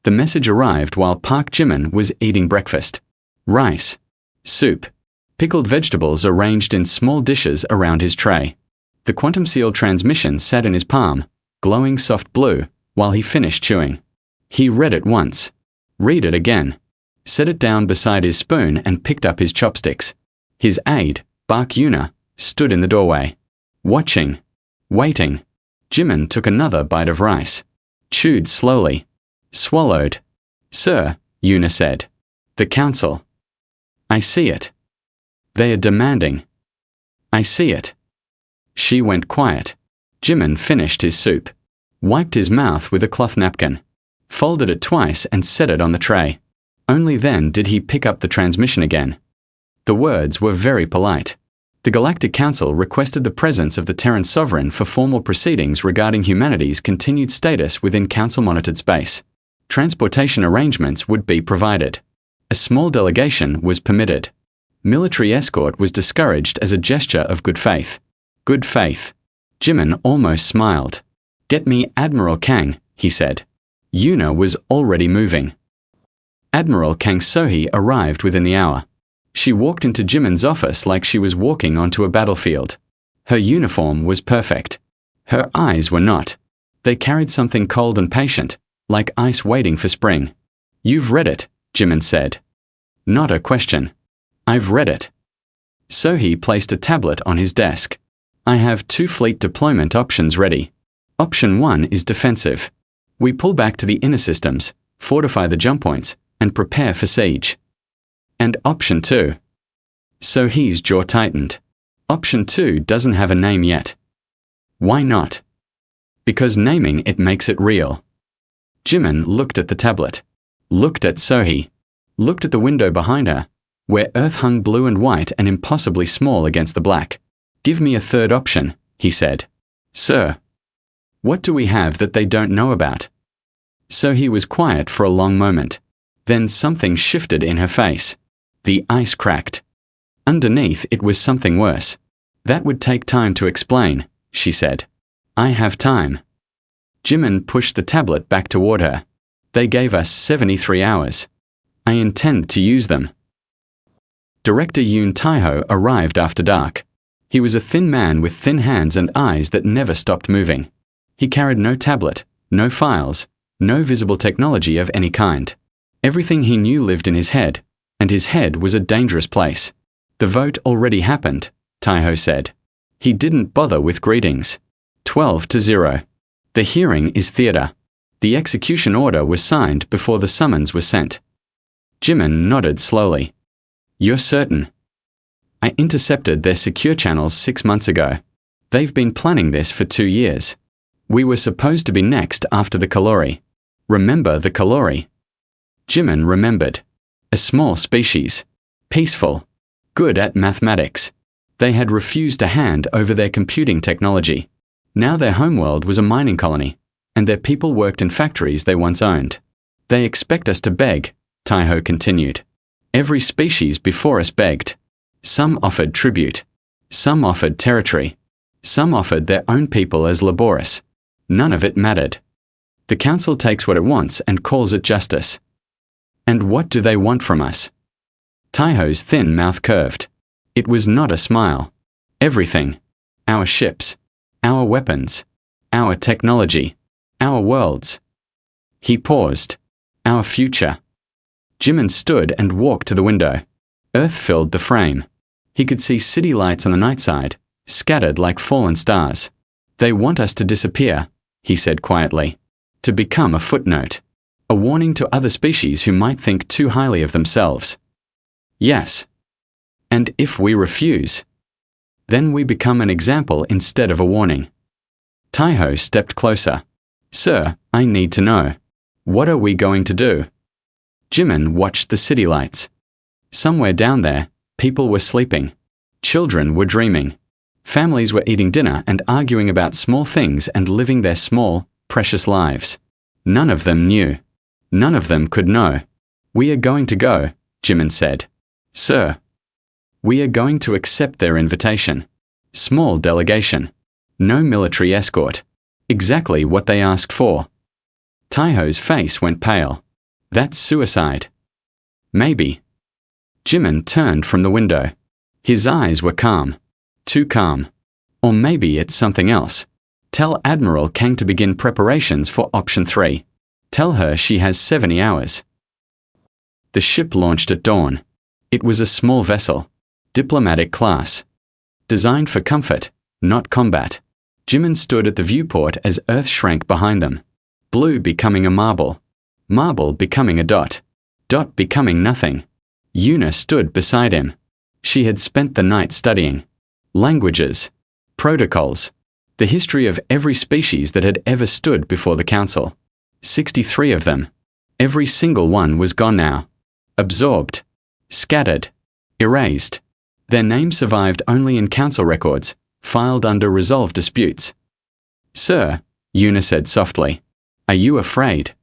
The message arrived while Park Jimin was eating breakfast. Rice, soup, pickled vegetables arranged in small dishes around his tray. The quantum-sealed transmission sat in his palm, glowing soft blue, while he finished chewing. He read it once. Read it again. Set it down beside his spoon and picked up his chopsticks. His aide, Park Yuna, stood in the doorway. Watching. Waiting. Jimin took another bite of rice. Chewed slowly. Swallowed. Sir, Yuna said. The council. I see it. They are demanding. I see it. She went quiet. Jimin finished his soup. Wiped his mouth with a cloth napkin. Folded it twice and set it on the tray. Only then did he pick up the transmission again. The words were very polite. The Galactic Council requested the presence of the Terran Sovereign for formal proceedings regarding humanity's continued status within Council-monitored space. Transportation arrangements would be provided. A small delegation was permitted. Military escort was discouraged as a gesture of good faith. Good faith. Jimin almost smiled. Get me Admiral Kang, he said. Yuna was already moving. Admiral Kang Sohee arrived within the hour. She walked into Jimin's office like she was walking onto a battlefield. Her uniform was perfect. Her eyes were not. They carried something cold and patient, like ice waiting for spring. You've read it, Jimin said. Not a question. I've read it. Sohee placed a tablet on his desk. I have 2 fleet deployment options ready. Option 1 is defensive. We pull back to the inner systems, fortify the jump points, and prepare for siege. And Option 2. Sohee's jaw tightened. Option 2 doesn't have a name yet. Why not? Because naming it makes it real. Jimin looked at the tablet. Looked at Sohee. Looked at the window behind her, where Earth hung blue and white and impossibly small against the black. Give me a third option, he said. Sir. What do we have that they don't know about? Sohee was quiet for a long moment. Then something shifted in her face. The ice cracked. Underneath it was something worse. That would take time to explain, she said. I have time. Jimin pushed the tablet back toward her. They gave us 73 hours. I intend to use them. Director Yoon Taeho arrived after dark. He was a thin man with thin hands and eyes that never stopped moving. He carried no tablet, no files, no visible technology of any kind. Everything he knew lived in his head, and his head was a dangerous place. The vote already happened, Taeho said. He didn't bother with greetings. 12-0. The hearing is theater. The execution order was signed before the summons was sent. Jimin nodded slowly. You're certain? I intercepted their secure channels 6 months ago. They've been planning this for 2 years. We were supposed to be next after the Kalori. Remember the Kalori? Jimin remembered. A small species. Peaceful. Good at mathematics. They had refused to hand over their computing technology. Now their homeworld was a mining colony, and their people worked in factories they once owned. They expect us to beg, Taeho continued. Every species before us begged. Some offered tribute. Some offered territory. Some offered their own people as laborious. None of it mattered. The council takes what it wants and calls it justice. And what do they want from us? Taeho's thin mouth curved. It was not a smile. Everything. Our ships. Our weapons. Our technology. Our worlds. He paused. Our future. Jimin stood and walked to the window. Earth filled the frame. He could see city lights on the night side, scattered like fallen stars. They want us to disappear, he said quietly. To become a footnote. A warning to other species who might think too highly of themselves. Yes. And if we refuse, then we become an example instead of a warning. Taeho stepped closer. Sir, I need to know. What are we going to do? Jimin watched the city lights. Somewhere down there, people were sleeping. Children were dreaming. Families were eating dinner and arguing about small things and living their small, precious lives. None of them knew. None of them could know. We are going to go, Jimin said. Sir. We are going to accept their invitation. Small delegation. No military escort. Exactly what they asked for. Taeho's face went pale. That's suicide. Maybe. Jimin turned from the window. His eyes were calm. Too calm. Or maybe it's something else. Tell Admiral Kang to begin preparations for Option 3. Tell her she has 70 hours. The ship launched at dawn. It was a small vessel. Diplomatic class. Designed for comfort, not combat. Jimin stood at the viewport as Earth shrank behind them. Blue becoming a marble. Marble becoming a dot. Dot becoming nothing. Yuna stood beside him. She had spent the night studying. Languages. Protocols. The history of every species that had ever stood before the Council. 63 of them. Every single one was gone now. Absorbed. Scattered. Erased. Their names survived only in Council records, filed under resolved disputes. Sir, Yuna said softly, are you afraid?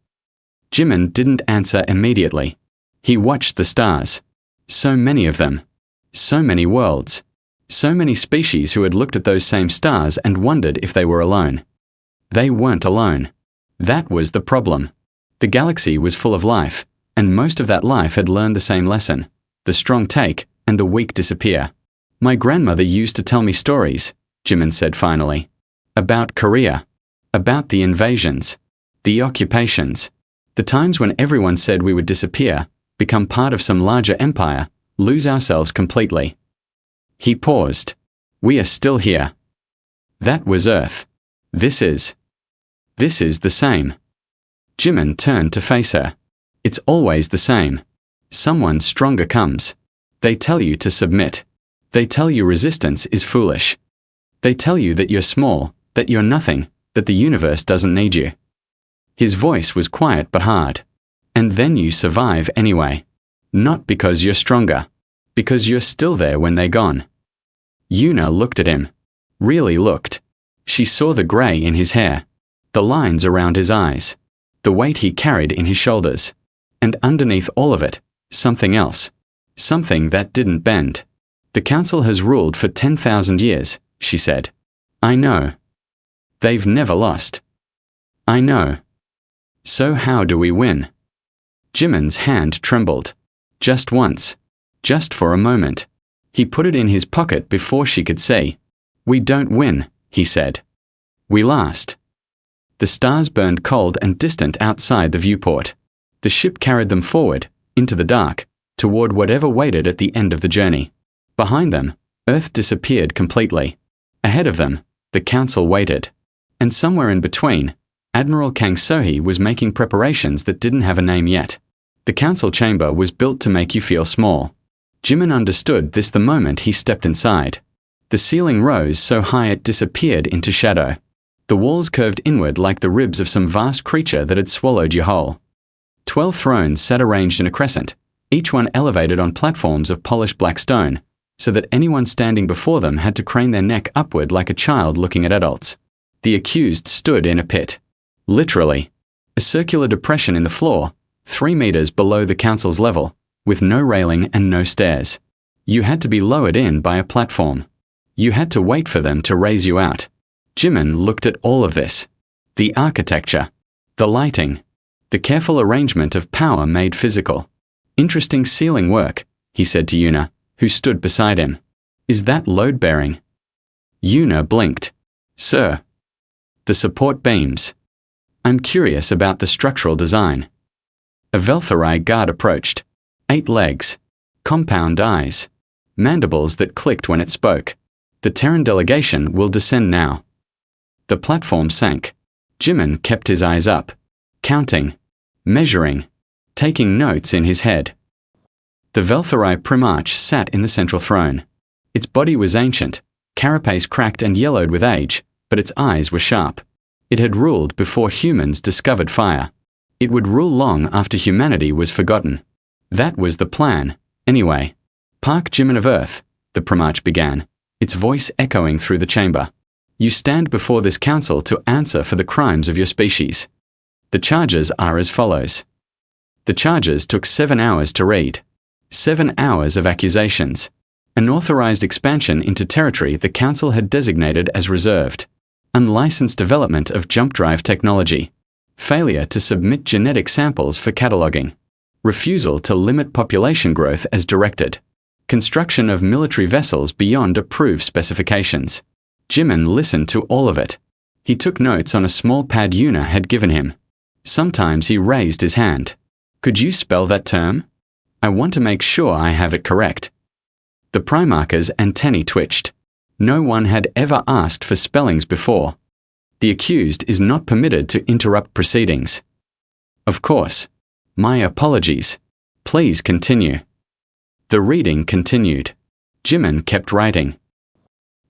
Jimin didn't answer immediately. He watched the stars. So many of them. So many worlds. So many species who had looked at those same stars and wondered if they were alone. They weren't alone. That was the problem. The galaxy was full of life, and most of that life had learned the same lesson. The strong take, and the weak disappear. My grandmother used to tell me stories, Jimin said finally. About Korea. About the invasions. The occupations. The times when everyone said we would disappear, become part of some larger empire, lose ourselves completely. He paused. We are still here. That was Earth. This is the same. Jimin turned to face her. It's always the same. Someone stronger comes. They tell you to submit. They tell you resistance is foolish. They tell you that you're small, that you're nothing, that the universe doesn't need you. His voice was quiet but hard. And then you survive anyway. Not because you're stronger. Because you're still there when they're gone. Yuna looked at him. Really looked. She saw the grey in his hair. The lines around his eyes. The weight he carried in his shoulders. And underneath all of it, something else. Something that didn't bend. The Council has ruled for 10,000 years, she said. I know. They've never lost. I know. So how do we win? Jimin's hand trembled. Just once. Just for a moment. He put it in his pocket before she could see. We don't win, he said. We last. The stars burned cold and distant outside the viewport. The ship carried them forward, into the dark, toward whatever waited at the end of the journey. Behind them, Earth disappeared completely. Ahead of them, the Council waited. And somewhere in between, Admiral Kang Sohee was making preparations that didn't have a name yet. The Council chamber was built to make you feel small. Jimin understood this the moment he stepped inside. The ceiling rose so high it disappeared into shadow. The walls curved inward like the ribs of some vast creature that had swallowed you whole. 12 thrones sat arranged in a crescent, each one elevated on platforms of polished black stone, so that anyone standing before them had to crane their neck upward like a child looking at adults. The accused stood in a pit. Literally. A circular depression in the floor, 3 meters below the Council's level, with no railing and no stairs. You had to be lowered in by a platform. You had to wait for them to raise you out. Jimin looked at all of this. The architecture. The lighting. The careful arrangement of power made physical. Interesting ceiling work, he said to Yuna, who stood beside him. Is that load-bearing? Yuna blinked. Sir. The support beams. I'm curious about the structural design. A Velthari guard approached. 8 legs. Compound eyes. Mandibles that clicked when it spoke. The Terran delegation will descend now. The platform sank. Jimin kept his eyes up. Counting. Measuring. Taking notes in his head. The Velthari Primarch sat in the central throne. Its body was ancient, carapace cracked and yellowed with age, but its eyes were sharp. It had ruled before humans discovered fire. It would rule long after humanity was forgotten. That was the plan, anyway. Park Jimin of Earth, the Primarch began, its voice echoing through the chamber. You stand before this council to answer for the crimes of your species. The charges are as follows. The charges took 7 hours to read. 7 hours of accusations. Unauthorized expansion into territory the Council had designated as reserved. Unlicensed development of jump drive technology. failure to submit genetic samples for cataloging, refusal to limit population growth as directed, construction of military vessels beyond approved specifications. Jimin listened to all of it. He took notes on a small pad Yuna had given him. Sometimes he raised his hand. Could you spell that term? I want to make sure I have it correct. The Primarch's antennae twitched. No one had ever asked for spellings before. The accused is not permitted to interrupt proceedings. Of course. My apologies. Please continue. The reading continued. Jimin kept writing.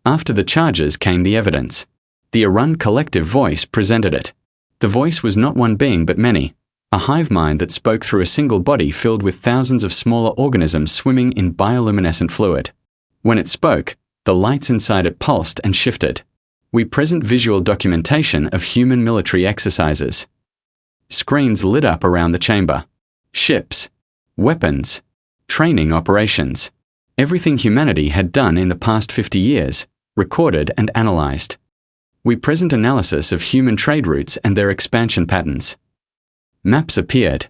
After the charges came the evidence. The Arun collective voice presented it. The voice was not one being but many, a hive mind that spoke through a single body filled with thousands of smaller organisms swimming in bioluminescent fluid. When it spoke, the lights inside it pulsed and shifted. We present visual documentation of human military exercises. Screens lit up around the chamber. Ships, weapons, training operations. Everything humanity had done in the past 50 years, recorded and analyzed. We present analysis of human trade routes and their expansion patterns. Maps appeared,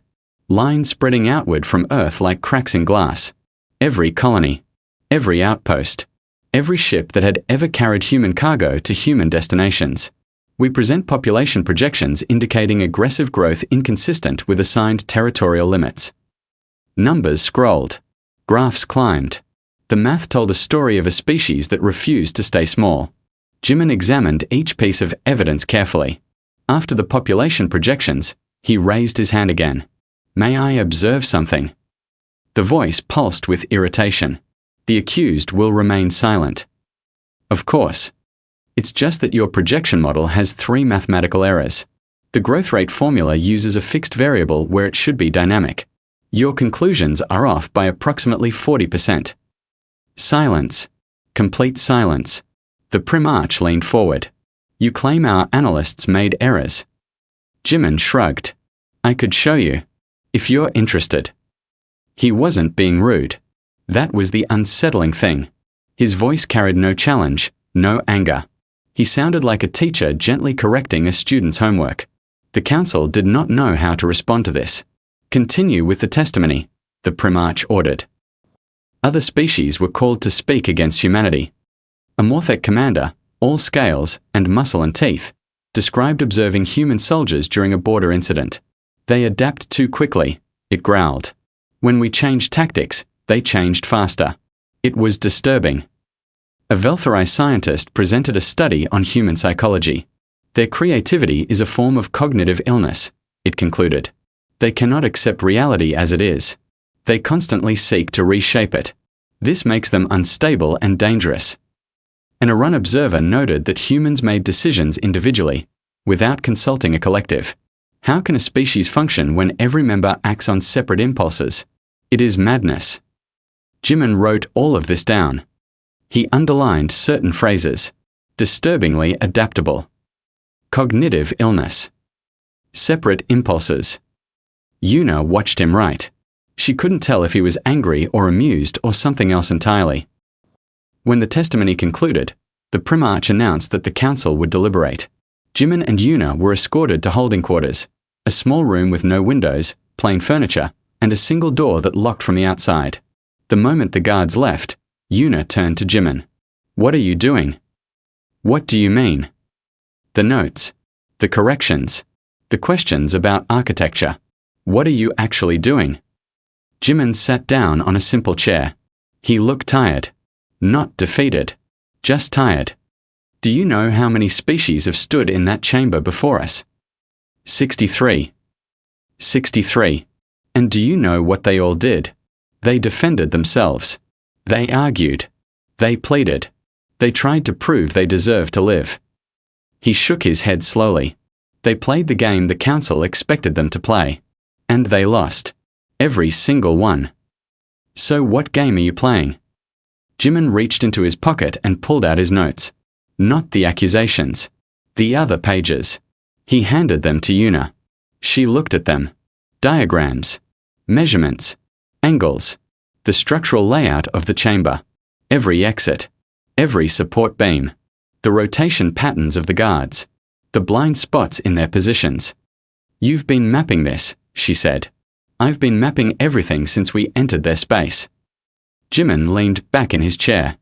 lines spreading outward from Earth like cracks in glass. Every colony, every outpost, every ship that had ever carried human cargo to human destinations. We present population projections indicating aggressive growth inconsistent with assigned territorial limits. Numbers scrolled. Graphs climbed. The math told a story of a species that refused to stay small. Jimin examined each piece of evidence carefully. After the population projections, he raised his hand again. May I observe something? The voice pulsed with irritation. The accused will remain silent. Of course. It's just that your projection model has 3 mathematical errors. The growth rate formula uses a fixed variable where it should be dynamic. Your conclusions are off by approximately 40%. Silence. Complete silence. The Primarch leaned forward. You claim our analysts made errors. Jimin shrugged. I could show you, if you're interested. He wasn't being rude. That was the unsettling thing. His voice carried no challenge, no anger. He sounded like a teacher gently correcting a student's homework. The council did not know how to respond to this. Continue with the testimony, the Primarch ordered. Other species were called to speak against humanity. A Morthek commander, all scales and muscle and teeth, described observing human soldiers during a border incident. They adapt too quickly, it growled. When we changed tactics, they changed faster. It was disturbing. A Velthari scientist presented a study on human psychology. Their creativity is a form of cognitive illness, it concluded. They cannot accept reality as it is. They constantly seek to reshape it. This makes them unstable and dangerous. An Arun observer noted that humans made decisions individually, without consulting a collective. How can a species function when every member acts on separate impulses? It is madness. Jimin wrote all of this down. He underlined certain phrases. Disturbingly adaptable. Cognitive illness. Separate impulses. Yuna watched him write. She couldn't tell if he was angry or amused or something else entirely. When the testimony concluded, the Primarch announced that the council would deliberate. Jimin and Yuna were escorted to holding quarters, a small room with no windows, plain furniture, and a single door that locked from the outside. The moment the guards left, Yuna turned to Jimin. What are you doing? What do you mean? The notes. The corrections. The questions about architecture. What are you actually doing? Jimin sat down on a simple chair. He looked tired. Not defeated. Just tired. Do you know how many species have stood in that chamber before us? 63. 63. And do you know what they all did? They defended themselves. They argued. They pleaded. They tried to prove they deserved to live. He shook his head slowly. They played the game the council expected them to play. And they lost. Every single one. So what game are you playing? Jimin reached into his pocket and pulled out his notes. Not the accusations. The other pages. He handed them to Yuna. She looked at them. Diagrams. Measurements. Angles. The structural layout of the chamber. Every exit. Every support beam. The rotation patterns of the guards. The blind spots in their positions. You've been mapping this, she said. I've been mapping everything since we entered their space. Jimin leaned back in his chair.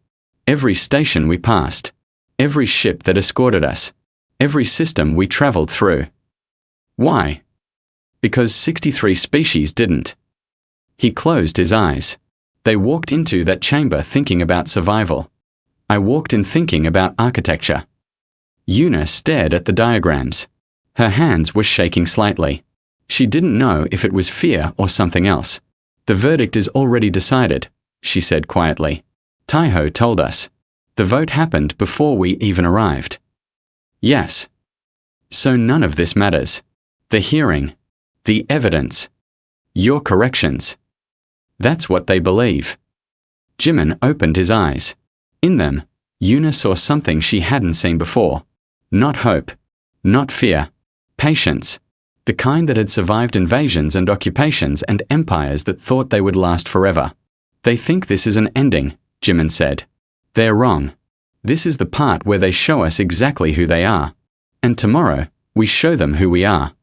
Every station we passed. Every ship that escorted us. Every system we traveled through. Why? Because 63 species didn't. He closed his eyes. They walked into that chamber thinking about survival. I walked in thinking about architecture. Yuna stared at the diagrams. Her hands were shaking slightly. She didn't know if it was fear or something else. The verdict is already decided, she said quietly. Taiho told us. The vote happened before we even arrived. Yes. So none of this matters. The hearing. The evidence. Your corrections. That's what they believe. Jimin opened his eyes. In them, Yuna saw something she hadn't seen before. Not hope. Not fear. Patience. The kind that had survived invasions and occupations and empires that thought they would last forever. They think this is an ending, Jimin said. They're wrong. This is the part where they show us exactly who they are. And tomorrow, we show them who we are.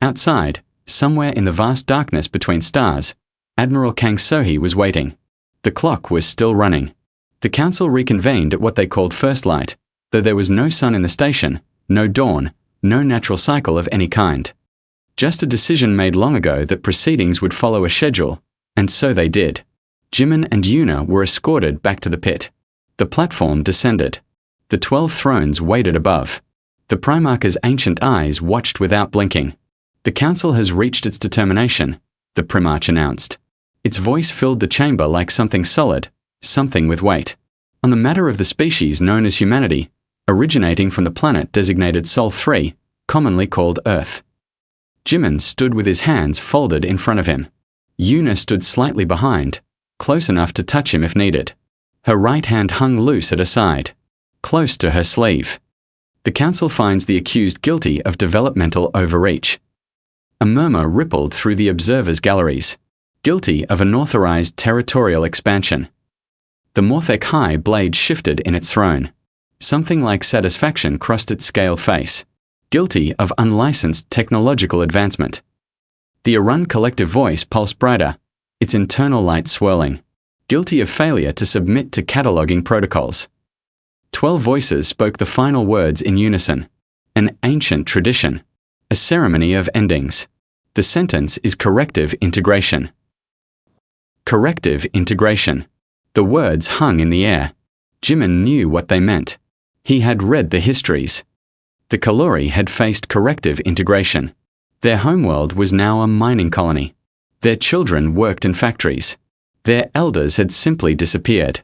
Outside, somewhere in the vast darkness between stars, Admiral Kang Sohee was waiting. The clock was still running. The council reconvened at what they called first light, though there was no sun in the station, no dawn, no natural cycle of any kind. Just a decision made long ago that proceedings would follow a schedule, and so they did. Jimin and Yuna were escorted back to the pit. The platform descended. The 12 thrones waited above. The Primarch's ancient eyes watched without blinking. The council has reached its determination, the Primarch announced. Its voice filled the chamber like something solid, something with weight. On the matter of the species known as humanity, originating from the planet designated Sol 3, commonly called Earth. Jimin stood with his hands folded in front of him. Yuna stood slightly behind, close enough to touch him if needed. Her right hand hung loose at her side, close to her sleeve. The council finds the accused guilty of developmental overreach. A murmur rippled through the observers' galleries. Guilty of unauthorized territorial expansion. The Morthek High blade shifted in its throne. Something like satisfaction crossed its scale face. Guilty of unlicensed technological advancement. The Arun collective voice pulsed brighter, its internal light swirling. Guilty of failure to submit to cataloging protocols. 12 voices spoke the final words in unison. An ancient tradition. A ceremony of endings. The sentence is corrective integration. Corrective integration. The words hung in the air. Jimin knew what they meant. He had read the histories. The Kalori had faced corrective integration. Their homeworld was now a mining colony. Their children worked in factories. Their elders had simply disappeared.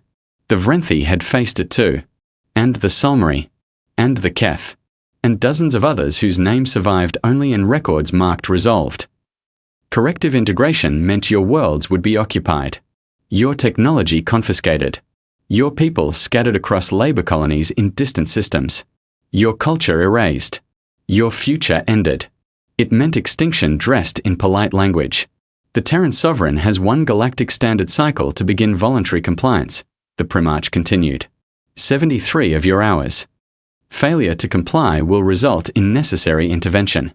The Vrenthi had faced it too. And the Solmari. And the Keth. And dozens of others whose names survived only in records marked resolved. Corrective integration meant your worlds would be occupied. Your technology confiscated. Your people scattered across labor colonies in distant systems. Your culture erased. Your future ended. It meant extinction dressed in polite language. The Terran Sovereign has one galactic standard cycle to begin voluntary compliance, the Primarch continued. 73 of your hours. Failure to comply will result in necessary intervention.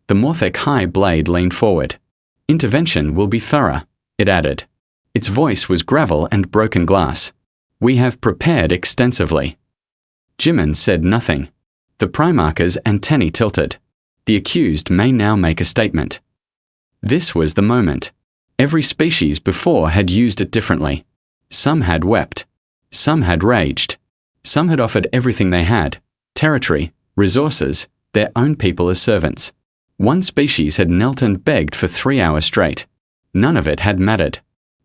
The Morthek High blade leaned forward. Intervention will be thorough, it added. Its voice was gravel and broken glass. We have prepared extensively. Jimin said nothing. The Primarch's antennae tilted. The accused may now make a statement. This was the moment. Every species before had used it differently. Some had wept. Some had raged. Some had offered everything they had, territory, resources, their own people as servants. One species had knelt and begged for 3 hours straight. None of it had mattered.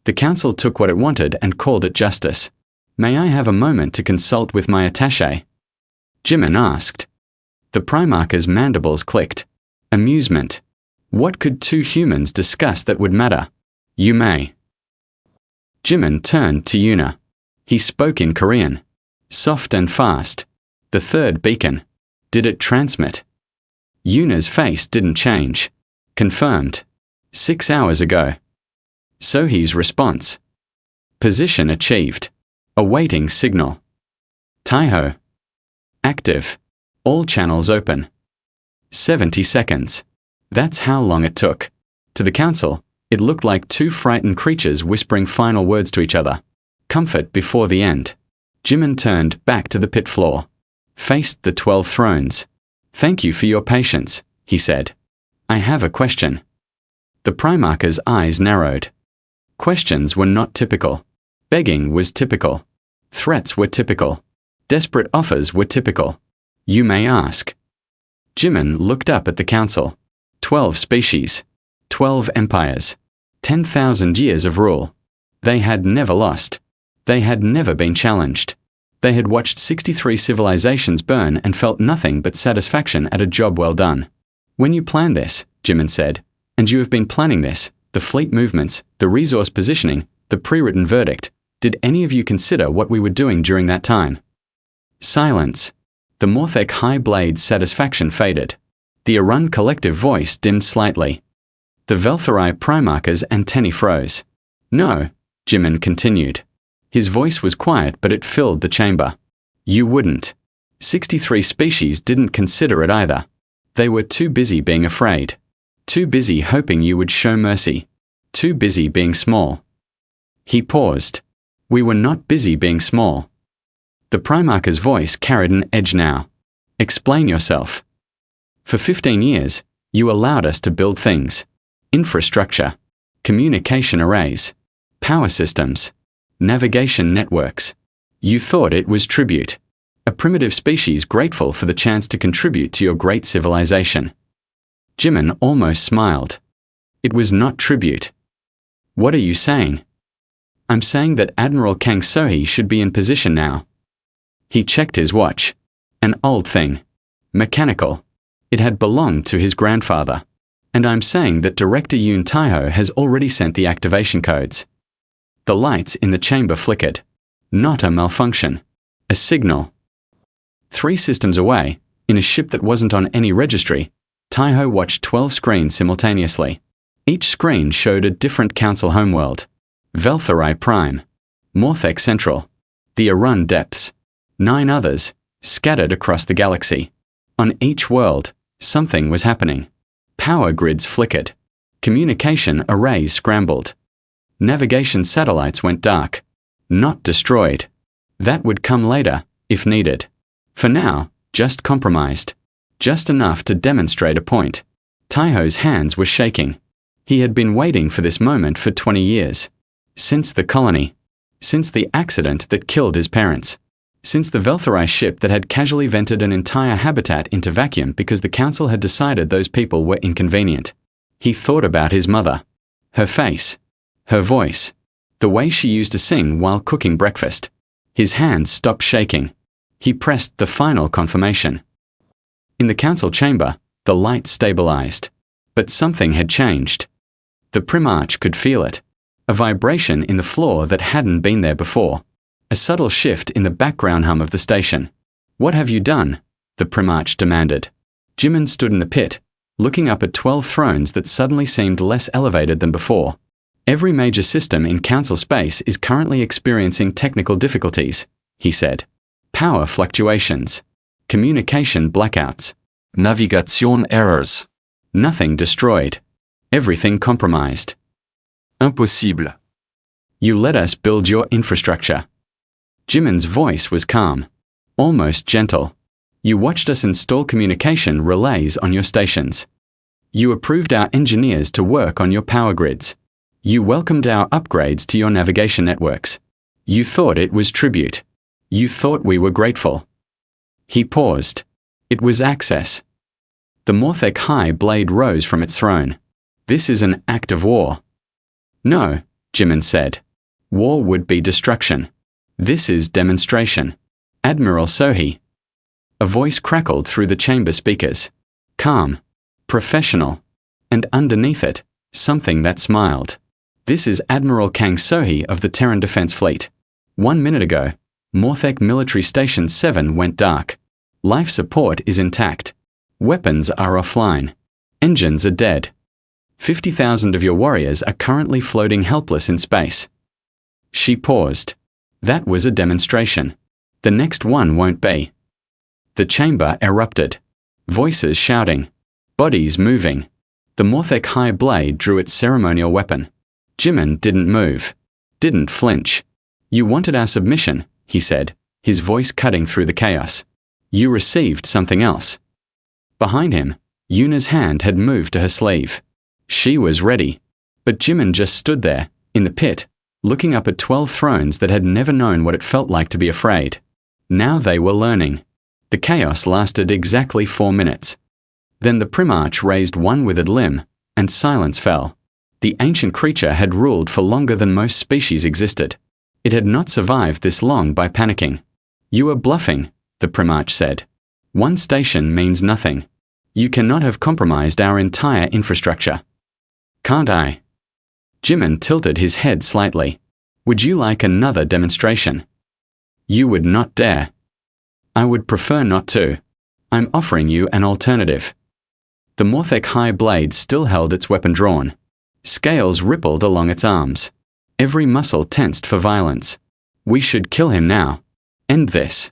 The council took what it wanted and called it justice. May I have a moment to consult with my attaché? Jimin asked. The Primarch's mandibles clicked. Amusement. What could two humans discuss that would matter? You may. Jimin turned to Yuna. He spoke in Korean. Soft and fast. The third beacon. Did it transmit? Yuna's face didn't change. Confirmed. 6 hours ago. Sohee's response. Position achieved. Awaiting signal. Taiho. Active. All channels open. 70 seconds. That's how long it took. To the council, it looked like two frightened creatures whispering final words to each other. Comfort before the end. Jimin turned back to the pit floor. Faced the 12 thrones. Thank you for your patience, he said. I have a question. The Primarch's eyes narrowed. Questions were not typical. Begging was typical. Threats were typical. Desperate offers were typical. You may ask. Jimin looked up at the council. 12 species. 12 empires. 10,000 years of rule. They had never lost. They had never been challenged. They had watched 63 civilizations burn and felt nothing but satisfaction at a job well done. When you plan this, Jimin said, and you have been planning this, the fleet movements, the resource positioning, the pre-written verdict, did any of you consider what we were doing during that time? Silence. The Morthek High Blade's satisfaction faded. The Arun collective voice dimmed slightly. The Veltharai Primarch's antennae froze. No, Jimin continued. His voice was quiet, but it filled the chamber. You wouldn't. 63 species didn't consider it either. They were too busy being afraid. Too busy hoping you would show mercy. Too busy being small. He paused. We were not busy being small. The Primarch's voice carried an edge now. Explain yourself. For 15 years, you allowed us to build things. Infrastructure. Communication arrays. Power systems. Navigation networks. You thought it was tribute. A primitive species grateful for the chance to contribute to your great civilization. Jimin almost smiled. It was not tribute. What are you saying? I'm saying that Admiral Kang Sohee should be in position now. He checked his watch. An old thing. Mechanical. It had belonged to his grandfather. And I'm saying that Director Yoon Taiho has already sent the activation codes. The lights in the chamber flickered. Not a malfunction. A signal. 3 systems away, in a ship that wasn't on any registry, Taiho watched 12 screens simultaneously. Each screen showed a different council homeworld. Veltharai Prime. Morthek Central. The Arun Depths. 9 others, scattered across the galaxy. On each world, something was happening. Power grids flickered. Communication arrays scrambled. Navigation satellites went dark. Not destroyed. That would come later, if needed. For now, just compromised. Just enough to demonstrate a point. Taiho's hands were shaking. He had been waiting for this moment for 20 years. Since the colony. Since the accident that killed his parents. Since the Veltharai ship that had casually vented an entire habitat into vacuum because the council had decided those people were inconvenient. He thought about his mother. Her face. Her voice. The way she used to sing while cooking breakfast. His hands stopped shaking. He pressed the final confirmation. In the council chamber, the light stabilized. But something had changed. The Primarch could feel it. A vibration in the floor that hadn't been there before. A subtle shift in the background hum of the station. What have you done? The Primarch demanded. Jimin stood in the pit, looking up at 12 thrones that suddenly seemed less elevated than before. Every major system in council space is currently experiencing technical difficulties, he said. Power fluctuations. Communication blackouts. Navigation errors. Nothing destroyed. Everything compromised. Impossible. You let us build your infrastructure. Jimin's voice was calm. Almost gentle. You watched us install communication relays on your stations. You approved our engineers to work on your power grids. You welcomed our upgrades to your navigation networks. You thought it was tribute. You thought we were grateful. He paused. It was access. The Morthek High Blade rose from its throne. This is an act of war. No, Jimin said. War would be destruction. This is demonstration. Admiral Sohee. A voice crackled through the chamber speakers. Calm. Professional. And underneath it, something that smiled. This is Admiral Kang Sohee of the Terran Defense Fleet. 1 minute ago, Morthek Military Station 7 went dark. Life support is intact. Weapons are offline. Engines are dead. 50,000 of your warriors are currently floating helpless in space. She paused. That was a demonstration. The next one won't be. The chamber erupted. Voices shouting. Bodies moving. The Morthek high blade drew its ceremonial weapon. Jimin didn't move. Didn't flinch. You wanted our submission, he said, his voice cutting through the chaos. You received something else. Behind him, Yuna's hand had moved to her sleeve. She was ready. But Jimin just stood there, in the pit, looking up at 12 thrones that had never known what it felt like to be afraid. Now they were learning. The chaos lasted exactly 4 minutes. Then the Primarch raised one withered limb, and silence fell. The ancient creature had ruled for longer than most species existed. It had not survived this long by panicking. You are bluffing, the Primarch said. One station means nothing. You cannot have compromised our entire infrastructure. Can't I? Jimin tilted his head slightly. Would you like another demonstration? You would not dare. I would prefer not to. I'm offering you an alternative. The Morthek high blade still held its weapon drawn. Scales rippled along its arms. Every muscle tensed for violence. We should kill him now. End this.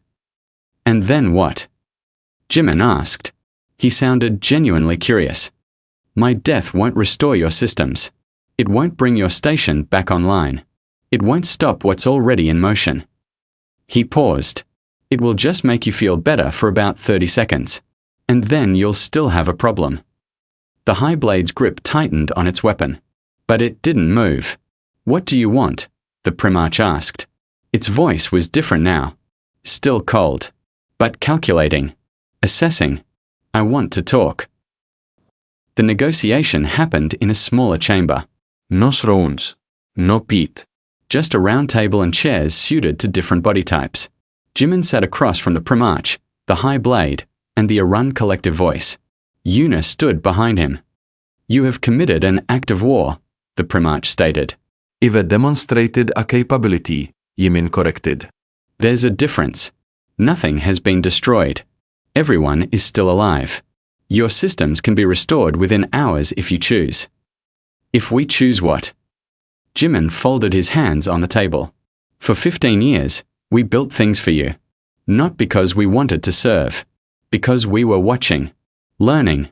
And then what? Jimin asked. He sounded genuinely curious. My death won't restore your systems. It won't bring your station back online. It won't stop what's already in motion. He paused. It will just make you feel better for about 30 seconds. And then you'll still have a problem. The high blade's grip tightened on its weapon. But it didn't move. What do you want? The Primarch asked. Its voice was different now. Still cold. But calculating. Assessing. I want to talk. The negotiation happened in a smaller chamber. No thrones. No pit. Just a round table and chairs suited to different body types. Jimin sat across from the Primarch, the high blade, and the Arun collective voice. Yuna stood behind him. You have committed an act of war, the Primarch stated. Eve demonstrated a capability, Yimin corrected. There's a difference. Nothing has been destroyed. Everyone is still alive. Your systems can be restored within hours if you choose. If we choose what? Jimin folded his hands on the table. For 15 years, we built things for you. Not because we wanted to serve. Because we were watching. Learning.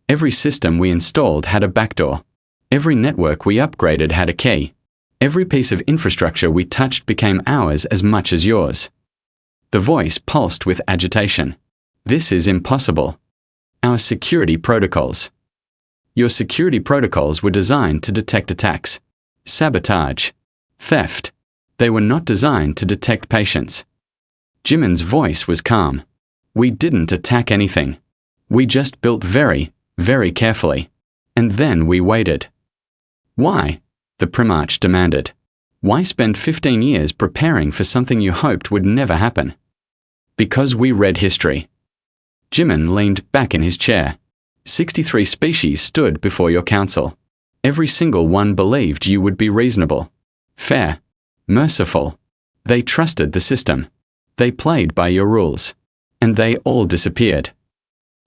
Every system we installed had a backdoor. Every network we upgraded had a key. Every piece of infrastructure we touched became ours as much as yours. The voice pulsed with agitation. This is impossible. Our security protocols. Your security protocols were designed to detect attacks, sabotage, theft. They were not designed to detect patience. Jimin's voice was calm. We didn't attack anything. We just built very, very carefully. And then we waited. Why? The Primarch demanded. Why spend 15 years preparing for something you hoped would never happen? Because we read history. Jimin leaned back in his chair. 63 species stood before your council. Every single one believed you would be reasonable, fair, merciful. They trusted the system. They played by your rules. And they all disappeared.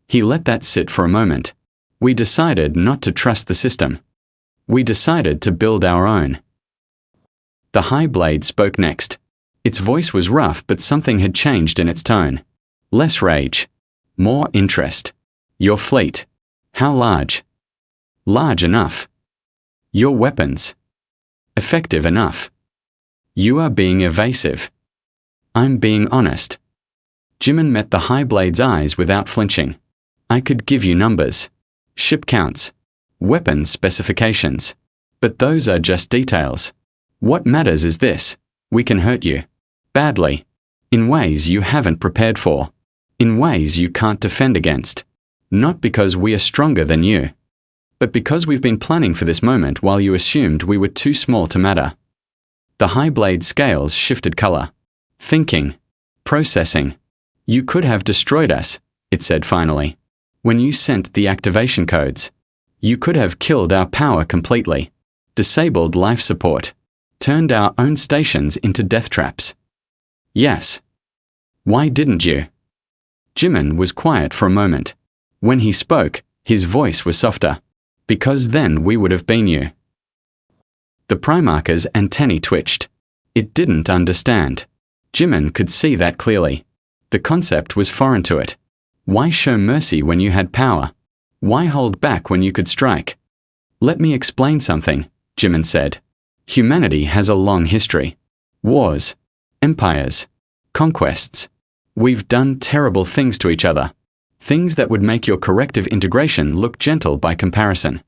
He let that sit for a moment. We decided not to trust the system. We decided to build our own. The high blade spoke next. Its voice was rough, but something had changed in its tone. Less rage. More interest. Your fleet. How large? Large enough. Your weapons. Effective enough. You are being evasive. I'm being honest. Jimin met the high blade's eyes without flinching. I could give you numbers. Ship counts. Weapon specifications. But those are just details. What matters is this. We can hurt you. Badly. In ways you haven't prepared for. In ways you can't defend against. Not because we are stronger than you. But because we've been planning for this moment while you assumed we were too small to matter. The high blade scales shifted color. Thinking. Processing. You could have destroyed us, it said finally. When you sent the activation codes. You could have killed our power completely. Disabled life support. Turned our own stations into death traps. Yes. Why didn't you? Jimin was quiet for a moment. When he spoke, his voice was softer. Because then we would have been you. The Primarch's antennae twitched. It didn't understand. Jimin could see that clearly. The concept was foreign to it. Why show mercy when you had power? Why hold back when you could strike? Let me explain something, Jimin said. Humanity has a long history. Wars, empires, conquests. We've done terrible things to each other. Things that would make your corrective integration look gentle by comparison.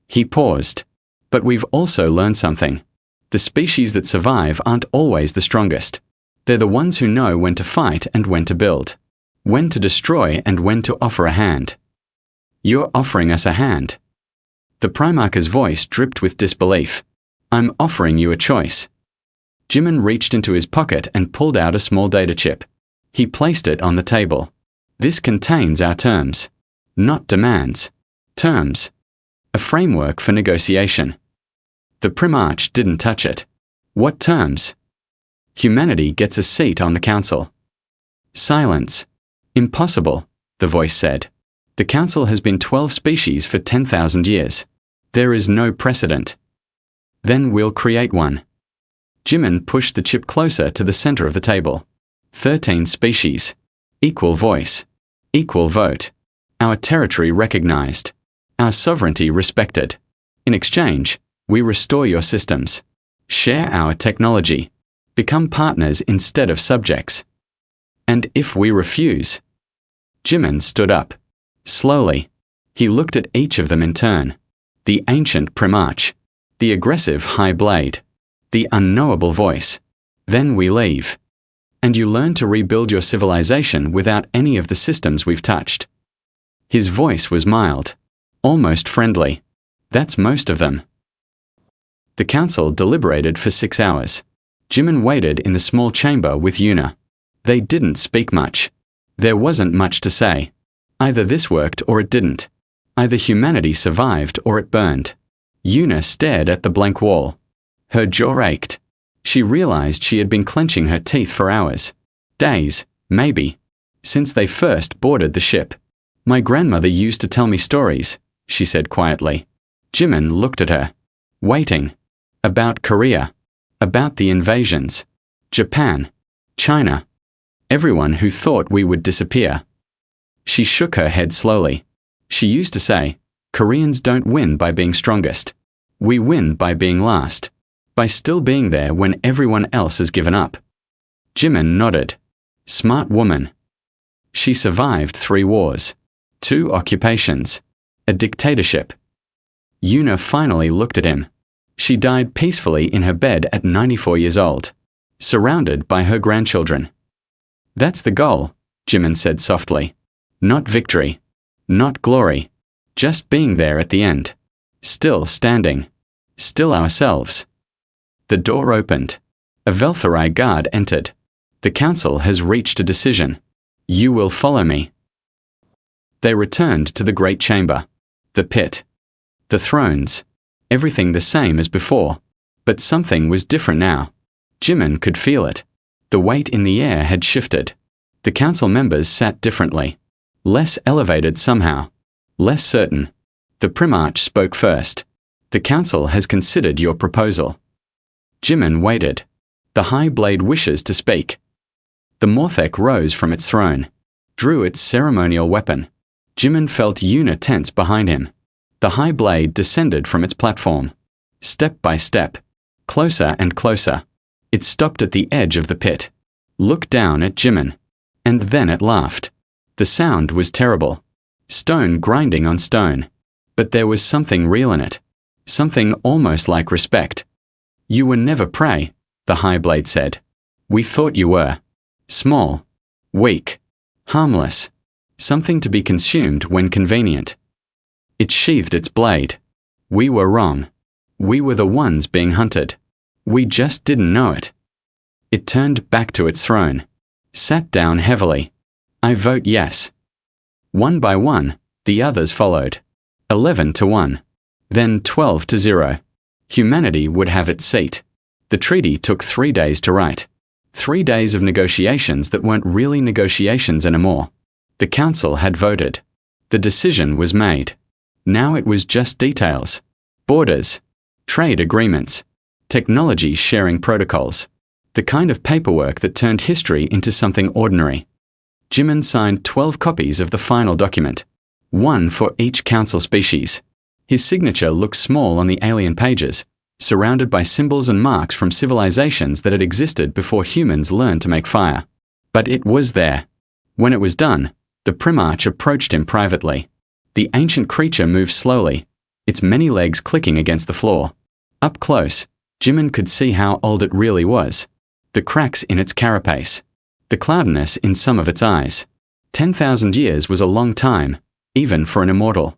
He paused. But we've also learned something. The species that survive aren't always the strongest. They're the ones who know when to fight and when to build. When to destroy and when to offer a hand. You're offering us a hand. The Primarch's voice dripped with disbelief. I'm offering you a choice. Jimin reached into his pocket and pulled out a small data chip. He placed it on the table. This contains our terms. Not demands. Terms. A framework for negotiation. The Primarch didn't touch it. What terms? Humanity gets a seat on the council. Silence. Impossible, the voice said. The council has been 12 species for 10,000 years. There is no precedent. Then we'll create one. Jimin pushed the chip closer to the center of the table. 13 species. Equal voice. Equal vote. Our territory recognized. Our sovereignty respected. In exchange, we restore your systems. Share our technology. Become partners instead of subjects. And if we refuse? Jimin stood up. Slowly. He looked at each of them in turn. The ancient Primarch. The aggressive High Blade. The unknowable voice. Then we leave. And you learn to rebuild your civilization without any of the systems we've touched. His voice was mild. Almost friendly. That's most of them. The council deliberated for 6 hours. Jimin waited in the small chamber with Yuna. They didn't speak much. There wasn't much to say. Either this worked or it didn't. Either humanity survived or it burned. Yuna stared at the blank wall. Her jaw ached. She realized she had been clenching her teeth for hours. Days, maybe. Since they first boarded the ship. My grandmother used to tell me stories, she said quietly. Jimin looked at her. Waiting. About Korea. About the invasions. Japan. China. Everyone who thought we would disappear. She shook her head slowly. She used to say, Koreans don't win by being strongest. We win by being last. By still being there when everyone else has given up. Jimin nodded. Smart woman. She survived 3 wars. 2 occupations. A dictatorship. Yuna finally looked at him. She died peacefully in her bed at 94 years old. Surrounded by her grandchildren. That's the goal, Jimin said softly. Not victory. Not glory. Just being there at the end. Still standing. Still ourselves. The door opened. A Veltharai guard entered. The council has reached a decision. You will follow me. They returned to the great chamber. The pit. The thrones. Everything the same as before. But something was different now. Jimin could feel it. The weight in the air had shifted. The council members sat differently. Less elevated somehow. Less certain. The Primarch spoke first. The council has considered your proposal. Jimin waited. The High Blade wishes to speak. The Morthek rose from its throne. Drew its ceremonial weapon. Jimin felt Yuna tense behind him. The High Blade descended from its platform. Step by step. Closer and closer. It stopped at the edge of the pit. Looked down at Jimin. And then it laughed. The sound was terrible. Stone grinding on stone. But there was something real in it. Something almost like respect. You were never prey, the High Blade said. We thought you were. Small. Weak. Harmless. Something to be consumed when convenient. It sheathed its blade. We were wrong. We were the ones being hunted. We just didn't know it. It turned back to its throne. Sat down heavily. I vote yes. 1 by 1, the others followed. 11 to 1. Then 12 to 0. Humanity would have its seat. The treaty took 3 days to write. 3 days of negotiations that weren't really negotiations anymore. The council had voted. The decision was made. Now it was just details. Borders. Trade agreements. Technology sharing protocols. The kind of paperwork that turned history into something ordinary. Jimin signed 12 copies of the final document. One for each council species. His signature looked small on the alien pages, surrounded by symbols and marks from civilizations that had existed before humans learned to make fire. But it was there. When it was done, the Primarch approached him privately. The ancient creature moved slowly, its many legs clicking against the floor. Up close, Jimin could see how old it really was. The cracks in its carapace. The cloudiness in some of its eyes. 10,000 years was a long time, even for an immortal.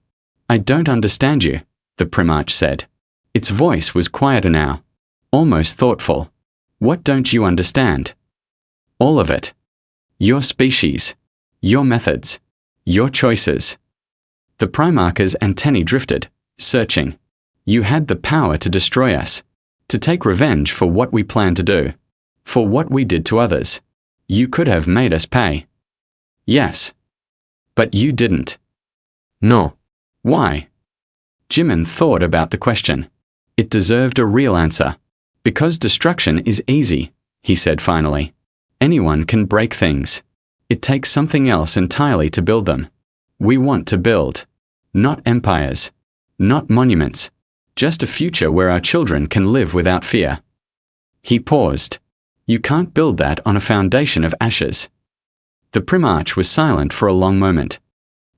"I don't understand you," the Primarch said. Its voice was quieter now, almost thoughtful. "What don't you understand?" "All of it. Your species. Your methods. Your choices." The Primarch's antennae drifted, searching. "You had the power to destroy us, to take revenge for what we planned to do, for what we did to others. You could have made us pay." "Yes. But you didn't." No. "Why?" Jimin thought about the question. It deserved a real answer. "Because destruction is easy," he said finally. "Anyone can break things. It takes something else entirely to build them. We want to build. Not empires. Not monuments. Just a future where our children can live without fear." He paused. "You can't build that on a foundation of ashes." The Primarch was silent for a long moment.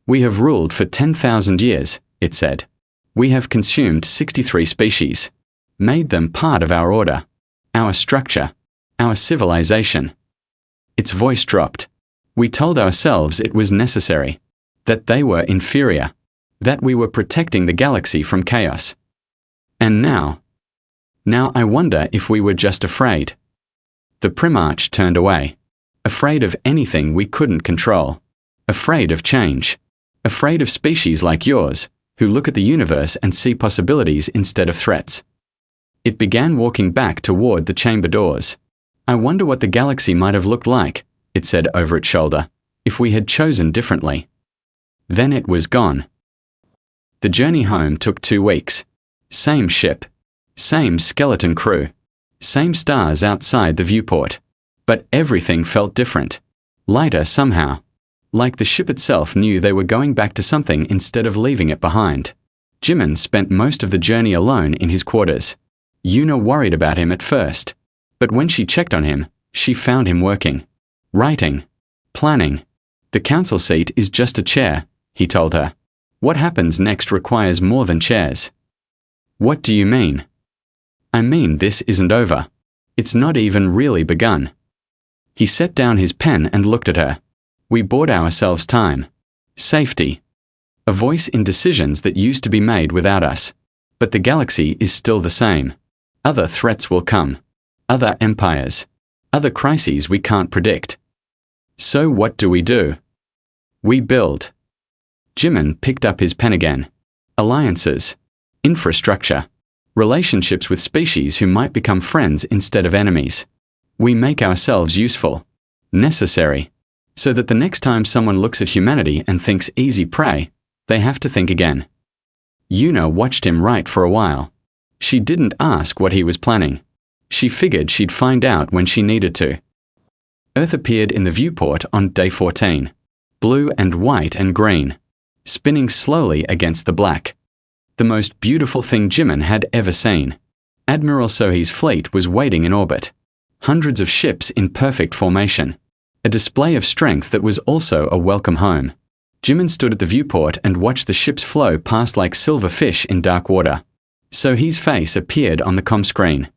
"We have ruled for 10,000 years, it said. We have consumed 63 species, made them part of our order, our structure, our civilization." Its voice dropped. "We told ourselves it was necessary, that they were inferior, that we were protecting the galaxy from chaos. And now I wonder if we were just afraid." The Primarch turned away, afraid of anything we couldn't control, afraid of change, afraid of species like yours, who look at the universe and see possibilities instead of threats. It began walking back toward the chamber doors. "I wonder what the galaxy might have looked like," it said over its shoulder, "if we had chosen differently." Then it was gone. The journey home took 2 weeks. Same ship, same skeleton crew, same stars outside the viewport. But everything felt different. Lighter somehow. Like the ship itself knew they were going back to something instead of leaving it behind. Jimin spent most of the journey alone in his quarters. Yuna worried about him at first. But when she checked on him, she found him working. Writing. Planning. "The council seat is just a chair," he told her. "What happens next requires more than chairs." "What do you mean?" "I mean this isn't over. It's not even really begun." He set down his pen and looked at her. "We bought ourselves time. Safety. A voice in decisions that used to be made without us. But the galaxy is still the same. Other threats will come. Other empires. Other crises we can't predict. So what do? We build." Jimin picked up his pen again. "Alliances. Infrastructure. Relationships with species who might become friends instead of enemies. We make ourselves useful. Necessary. So that the next time someone looks at humanity and thinks easy prey, they have to think again." Yuna watched him write for a while. She didn't ask what he was planning. She figured she'd find out when she needed to. Earth appeared in the viewport on day 14. Blue and white and green. Spinning slowly against the black. The most beautiful thing Jimin had ever seen. Admiral Sohi's fleet was waiting in orbit. Hundreds of ships in perfect formation. A display of strength that was also a welcome home. Jimin stood at the viewport and watched the ships flow past like silver fish in dark water. Sohi's face appeared on the comm screen.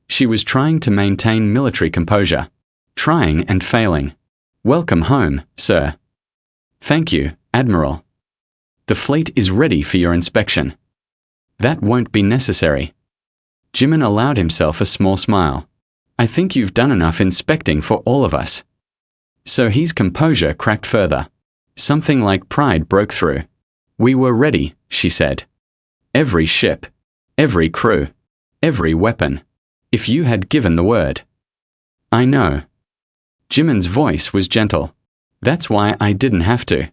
She was trying to maintain military composure. Trying and failing. "Welcome home, sir." "Thank you, Admiral. The fleet is ready for your inspection." "That won't be necessary." Jimin allowed himself a small smile. "I think you've done enough inspecting for all of us." Sohi's composure cracked further. Something like pride broke through. "We were ready," she said. "Every ship. Every crew. Every weapon. If you had given the word." "I know." Jimin's voice was gentle. "That's why I didn't have to."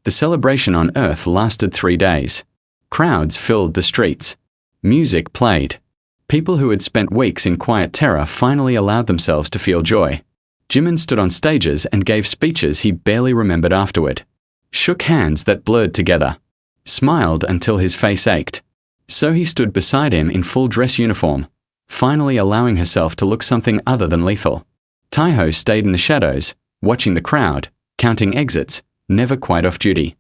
The celebration on Earth lasted 3 days. Crowds filled the streets. Music played. People who had spent weeks in quiet terror finally allowed themselves to feel joy. Jimin stood on stages and gave speeches he barely remembered afterward. shook hands that blurred together, smiled until his face ached. So he stood beside him in full dress uniform, finally allowing herself to look something other than lethal. Taiho stayed in the shadows, watching the crowd, counting exits, never quite off duty.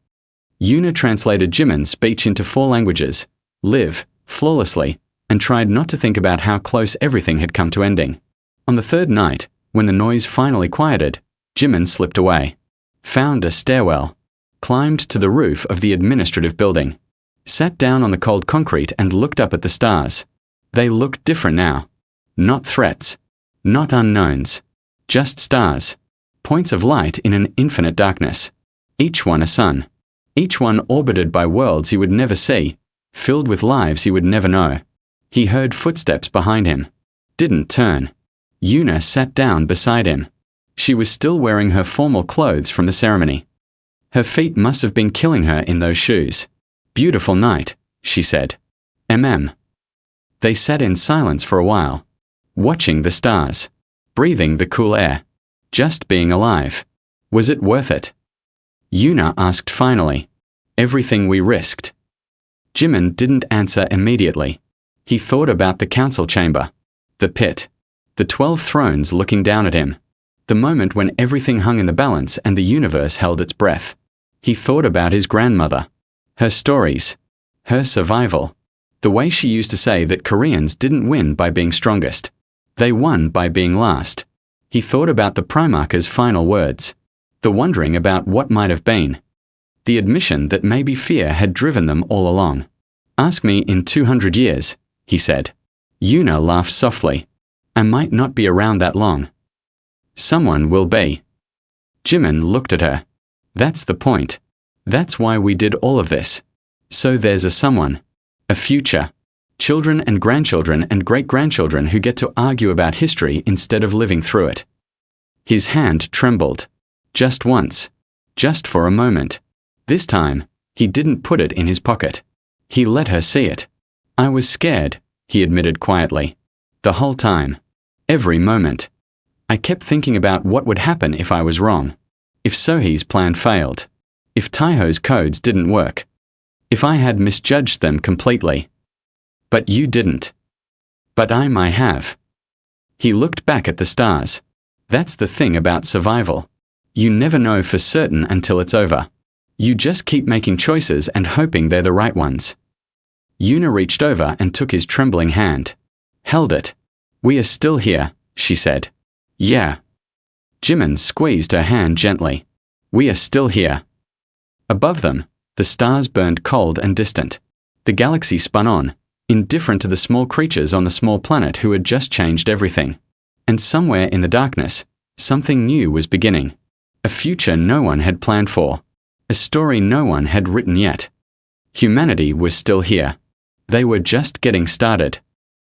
Yuna translated Jimin's speech into 4 languages, live, flawlessly, and tried not to think about how close everything had come to ending. On the 3rd night, when the noise finally quieted, Jimin slipped away, found a stairwell, climbed to the roof of the administrative building, sat down on the cold concrete and looked up at the stars. They looked different now. Not threats, not unknowns, just stars, points of light in an infinite darkness, each one a sun, each one orbited by worlds he would never see, filled with lives he would never know. He heard footsteps behind him, didn't turn. Yuna sat down beside him. She was still wearing her formal clothes from the ceremony. Her feet must have been killing her in those shoes. Beautiful night, she said. They sat in silence for a while, watching the stars, breathing the cool air, just being alive. Was it worth it? Yuna asked finally. Everything we risked. Jimin didn't answer immediately. He thought about the council chamber, the pit, the 12 thrones looking down at him, the moment when everything hung in the balance and the universe held its breath. He thought about his grandmother, her stories, her survival, the way she used to say that Koreans didn't win by being strongest. They won by being last. He thought about the Primarch's final words, the wondering about what might have been, the admission that maybe fear had driven them all along. Ask me in 200 years, he said. Yuna laughed softly. I might not be around that long. Someone will be. Jimin looked at her. That's the point. That's why we did all of this. So there's a someone, a future, children and grandchildren and great-grandchildren who get to argue about history instead of living through it. His hand trembled. Just once. Just for a moment. This time, he didn't put it in his pocket. He let her see it. I was scared, he admitted quietly. The whole time. Every moment. I kept thinking about what would happen if I was wrong. If Sohee's plan failed. If Taiho's codes didn't work. If I had misjudged them completely. But you didn't. But I might have. He looked back at the stars. That's the thing about survival. You never know for certain until it's over. You just keep making choices and hoping they're the right ones. Yuna reached over and took his trembling hand. Held it. We are still here, she said. Yeah. Jimin squeezed her hand gently. We are still here. Above them, the stars burned cold and distant. The galaxy spun on, indifferent to the small creatures on the small planet who had just changed everything. And somewhere in the darkness, something new was beginning. A future no one had planned for. A story no one had written yet. Humanity was still here. They were just getting started.